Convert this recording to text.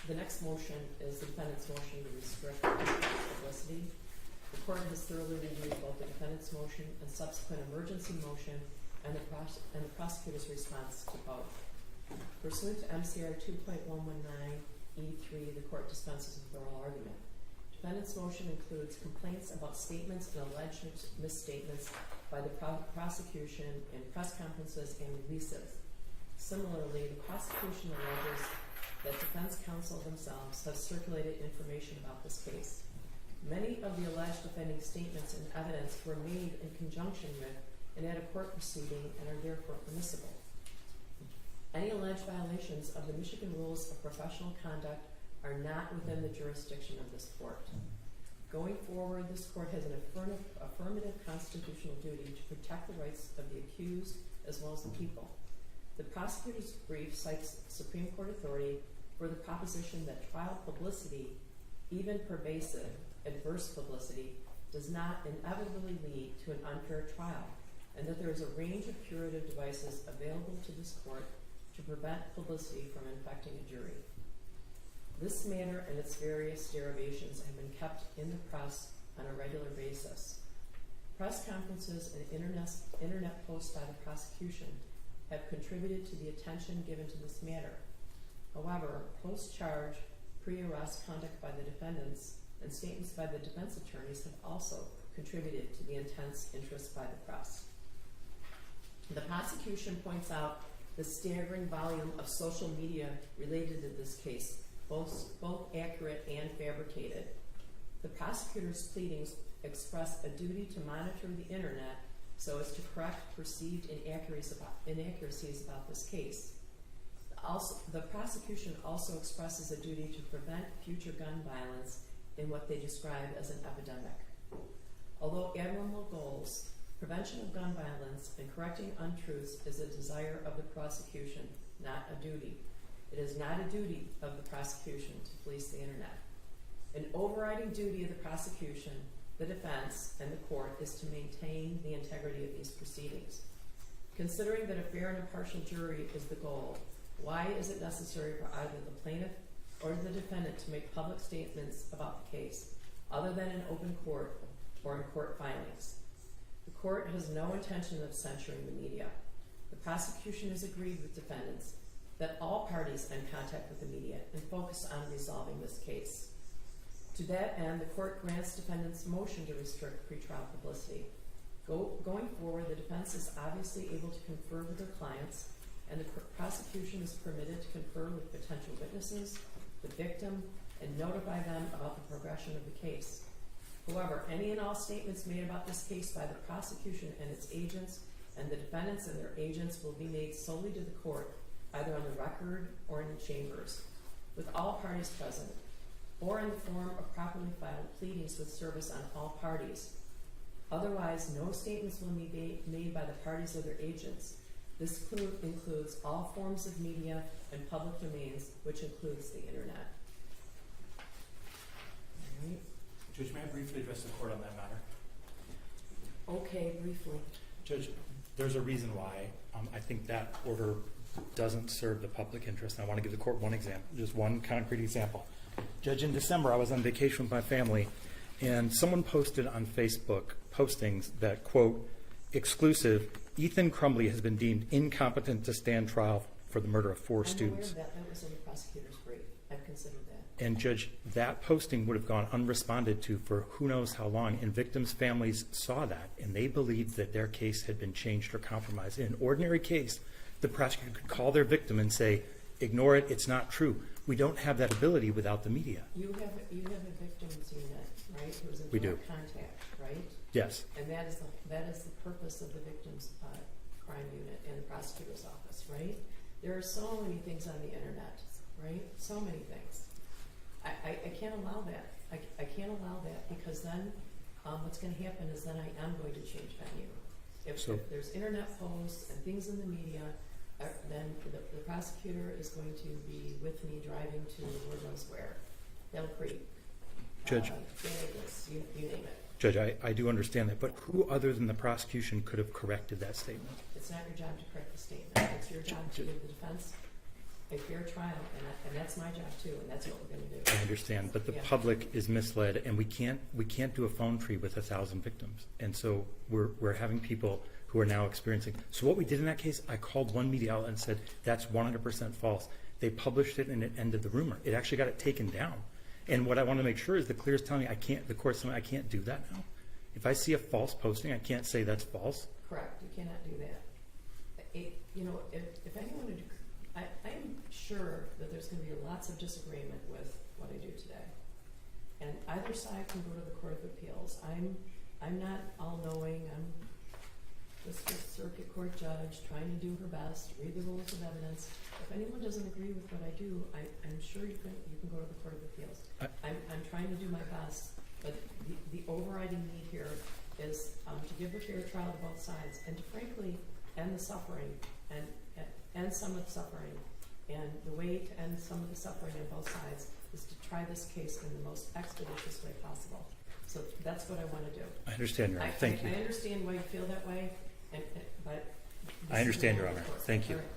The next motion is the defendant's motion to restrict publicity. The court has thoroughly reviewed both the defendant's motion and subsequent emergency motion and the prosecutor's response to both. Pursuant to MCR 2.119E3, the court dispenses with oral argument. Defendant's motion includes complaints about statements and alleged misstatements by the prosecution in press conferences and releases. Similarly, the prosecution alleges that defense counsel themselves have circulated information about this case. Many of the alleged offending statements and evidence were made in conjunction with and at a court proceeding and are therefore permissible. Any alleged violations of the Michigan rules of professional conduct are not within the jurisdiction of this court. Going forward, this court has an affirmative constitutional duty to protect the rights of the accused as well as the people. The prosecutor's brief cites Supreme Court authority for the proposition that trial publicity, even pervasive, adverse publicity, does not inevitably lead to an unfair trial, and that there is a range of curative devices available to this court to prevent publicity from infecting a jury. This matter and its various derivations have been kept in the press on a regular basis. Press conferences and internet posts by the prosecution have contributed to the attention given to this matter. However, post-charge, pre-arrest conduct by the defendants and statements by the defense attorneys have also contributed to the intense interest by the press. The prosecution points out the staggering volume of social media related to this case, both accurate and fabricated. The prosecutor's pleadings express a duty to monitor the internet so as to correct perceived inaccuracies about this case. The prosecution also expresses a duty to prevent future gun violence in what they describe as an epidemic. Although admirable goals, prevention of gun violence and correcting untruths is a desire of the prosecution, not a duty. It is not a duty of the prosecution to police the internet. An overriding duty of the prosecution, the defense, and the court is to maintain the integrity of these proceedings. Considering that a fair and impartial jury is the goal, why is it necessary for either the plaintiff or the defendant to make public statements about the case, other than in open court or in court filings? The court has no intention of censoring the media. The prosecution has agreed with defendants that all parties in contact with the media and focus on resolving this case. To that end, the court grants defendants' motion to restrict pretrial publicity. Going forward, the defense is obviously able to confer with their clients, and the prosecution is permitted to confer with potential witnesses, the victim, and notify them about the progression of the case. However, any and all statements made about this case by the prosecution and its agents and the defendants and their agents will be made solely to the court, either on the record or in the chambers, with all parties present, or in the form of properly filed pleadings with service on all parties. Otherwise, no statements will be made by the parties or their agents. This includes all forms of media and public domains, which includes the internet. All right. Judge, may I briefly address the court on that matter? Okay, briefly. Judge, there's a reason why I think that order doesn't serve the public interest. And I want to give the court one example, just one concrete example. Judge, in December, I was on vacation with my family, and someone posted on Facebook postings that, quote, exclusive, Ethan Crumbley has been deemed incompetent to stand trial for the murder of 4 students. I'm aware of that. That was in the prosecutor's brief. I've considered that. And Judge, that posting would have gone unresponded to for who knows how long, and victims' families saw that, and they believed that their case had been changed or compromised. In an ordinary case, the prosecutor could call their victim and say, ignore it, it's not true. We don't have that ability without the media. You have a victims unit, right? It was a We do. direct contact, right? Yes. And that is the purpose of the victims crime unit in the prosecutor's office, right? There are so many things on the internet, right? So many things. I can't allow that. I can't allow that because then what's going to happen is then I am going to change venue. If there's internet posts and things in the media, then the prosecutor is going to be with me driving to Lord knows where, Bell Creek, Judge, Vegas, you name it. Judge, I do understand that, but who other than the prosecution could have corrected that statement? It's not your job to correct the statement. It's your job to give the defense a fair trial, and that's my job too, and that's what we're gonna do. I understand, but the Yeah. public is misled, and we can't do a phone tree with 1,000 victims. And so we're having people who are now experiencing. So what we did in that case, I called one media outlet and said, that's 100% false. They published it and it ended the rumor. It actually got it taken down. And what I want to make sure is the clear is telling me the court's telling me I can't do that now. If I see a false posting, I can't say that's false. Correct, you cannot do that. If anyone would, I am sure that there's gonna be lots of disagreement with what I do today. And either side can go to the Court of Appeals. I'm not all-knowing, I'm just a circuit court judge trying to do her best, read the rules of evidence. If anyone doesn't agree with what I do, I'm sure you can go to the Court of Appeals. I'm trying to do my best, but the overriding need here is to give a fair trial to both sides, and to frankly end the suffering and end some of the suffering. And the way to end some of the suffering on both sides is to try this case in the most expeditious way possible. So that's what I want to do. I understand, Your Honor. Thank you. I understand why you feel that way, but I understand, Your Honor. Thank you. All right.